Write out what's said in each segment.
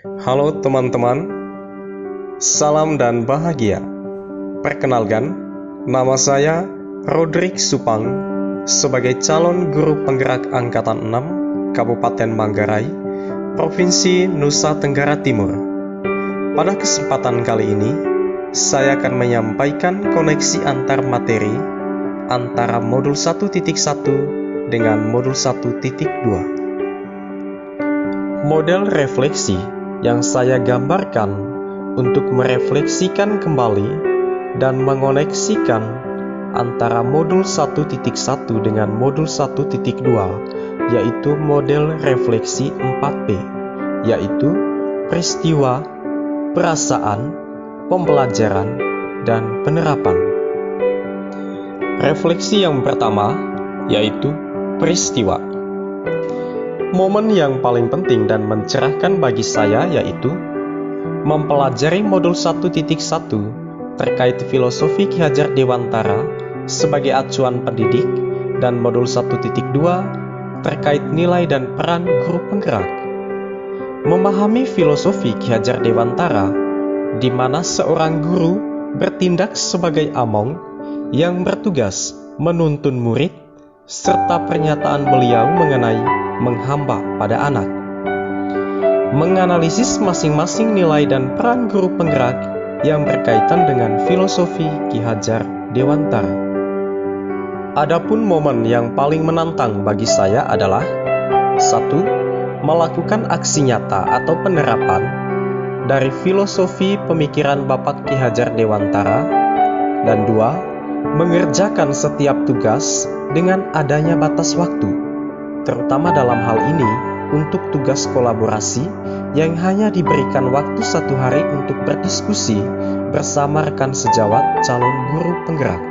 Halo teman-teman, salam dan bahagia. Perkenalkan, nama saya Rodrik Supang sebagai calon guru penggerak Angkatan 6 Kabupaten Manggarai, Provinsi Nusa Tenggara Timur. Pada kesempatan kali ini, saya akan menyampaikan koneksi antar materi antara modul 1.1 dengan modul 1.2. Model refleksi yang saya gambarkan untuk merefleksikan kembali dan mengoneksikan antara modul 1.1 dengan modul 1.2, yaitu model refleksi 4P, yaitu peristiwa, perasaan, pembelajaran, dan penerapan. Refleksi yang pertama yaitu peristiwa. Momen yang paling penting dan mencerahkan bagi saya yaitu mempelajari modul 1.1 terkait filosofi Ki Hajar Dewantara sebagai acuan pendidik dan modul 1.2 terkait nilai dan peran guru penggerak. Memahami filosofi Ki Hajar Dewantara di mana seorang guru bertindak sebagai among yang bertugas menuntun murid serta pernyataan beliau mengenai menghamba pada anak. Menganalisis masing-masing nilai dan peran guru penggerak yang berkaitan dengan filosofi Ki Hajar Dewantara. Adapun momen yang paling menantang bagi saya adalah 1. Melakukan aksi nyata atau penerapan dari filosofi pemikiran Bapak Ki Hajar Dewantara, dan 2. Mengerjakan setiap tugas dengan adanya batas waktu, terutama dalam hal ini untuk tugas kolaborasi yang hanya diberikan waktu 1 hari untuk berdiskusi bersama rekan sejawat calon guru penggerak.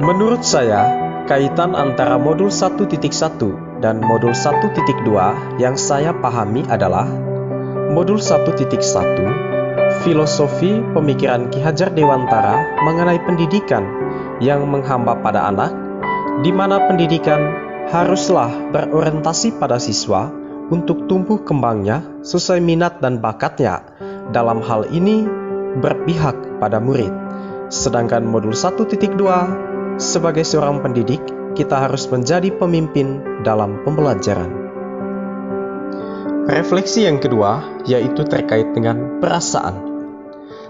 Menurut saya, kaitan antara modul 1.1 dan modul 1.2 yang saya pahami adalah modul 1.1 filosofi pemikiran Ki Hajar Dewantara mengenai pendidikan yang menghamba pada anak, di mana pendidikan haruslah berorientasi pada siswa untuk tumbuh kembangnya sesuai minat dan bakatnya, dalam hal ini berpihak pada murid. Sedangkan modul 1.2, sebagai seorang pendidik, kita harus menjadi pemimpin dalam pembelajaran. Refleksi yang kedua yaitu terkait dengan perasaan.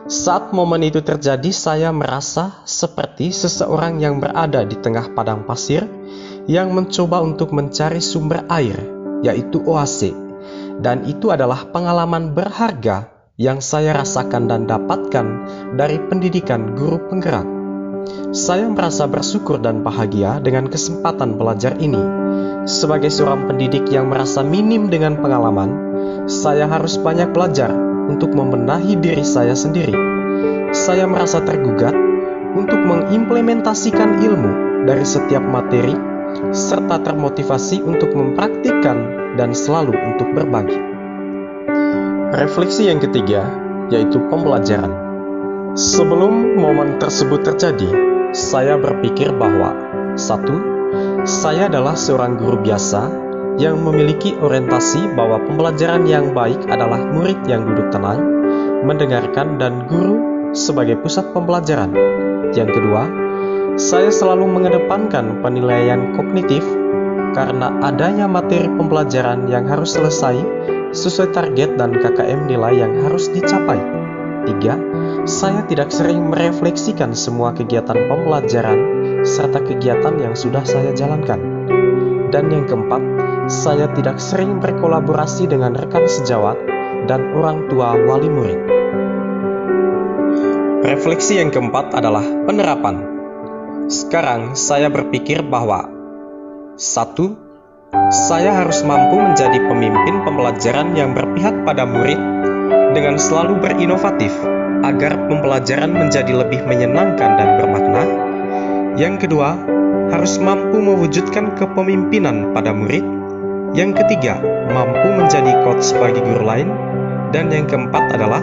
Saat momen itu terjadi, saya merasa seperti seseorang yang berada di tengah padang pasir yang mencoba untuk mencari sumber air, yaitu oase. Dan itu adalah pengalaman berharga yang saya rasakan dan dapatkan dari pendidikan guru penggerak. Saya merasa bersyukur dan bahagia dengan kesempatan belajar ini. Sebagai seorang pendidik yang merasa minim dengan pengalaman, saya harus banyak belajar untuk membenahi diri saya sendiri. Saya merasa tergugat untuk mengimplementasikan ilmu dari setiap materi, serta termotivasi untuk mempraktikkan dan selalu untuk berbagi. Refleksi yang ketiga yaitu pembelajaran. Sebelum momen tersebut terjadi, saya berpikir bahwa 1. Saya adalah seorang guru biasa yang memiliki orientasi bahwa pembelajaran yang baik adalah murid yang duduk tenang, mendengarkan, dan guru sebagai pusat pembelajaran. Yang kedua, saya selalu mengedepankan penilaian kognitif karena adanya materi pembelajaran yang harus selesai sesuai target dan KKM nilai yang harus dicapai. 3. Saya tidak sering merefleksikan semua kegiatan pembelajaran serta kegiatan yang sudah saya jalankan. Dan yang keempat, saya tidak sering berkolaborasi dengan rekan sejawat dan orang tua wali murid. Refleksi yang keempat adalah penerapan. Sekarang saya berpikir bahwa 1. Saya harus mampu menjadi pemimpin pembelajaran yang berpihak pada murid dengan selalu berinovatif agar pembelajaran menjadi lebih menyenangkan dan bermakna. Yang kedua, harus mampu mewujudkan kepemimpinan pada murid. Yang ketiga, mampu menjadi coach bagi guru lain. Dan yang keempat adalah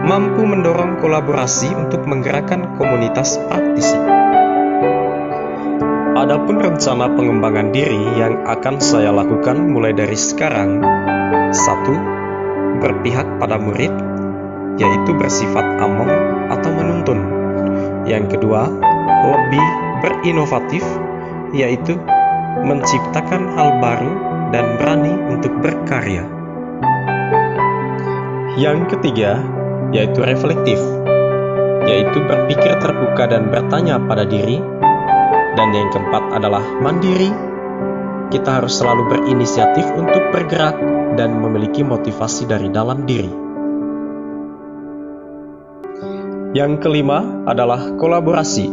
mampu mendorong kolaborasi untuk menggerakkan komunitas praktisi. Adapun rencana pengembangan diri yang akan saya lakukan mulai dari sekarang: 1. Berpihak pada murid, yaitu bersifat among atau menuntun. Yang kedua, lebih berinovatif, yaitu menciptakan hal baru dan berani untuk berkarya. Yang ketiga, yaitu reflektif, yaitu berpikir terbuka dan bertanya pada diri. Dan yang keempat adalah mandiri. Kita harus selalu berinisiatif untuk bergerak dan memiliki motivasi dari dalam diri. Yang kelima adalah kolaborasi,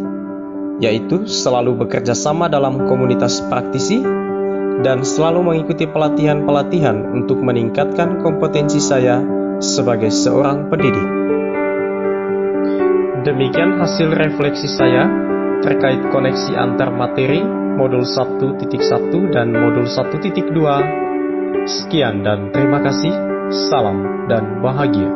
yaitu selalu bekerja sama dalam komunitas praktisi dan selalu mengikuti pelatihan-pelatihan untuk meningkatkan kompetensi saya sebagai seorang pendidik. Demikian hasil refleksi saya terkait koneksi antar materi modul 1.1 dan modul 1.2. Sekian dan terima kasih. Salam dan bahagia.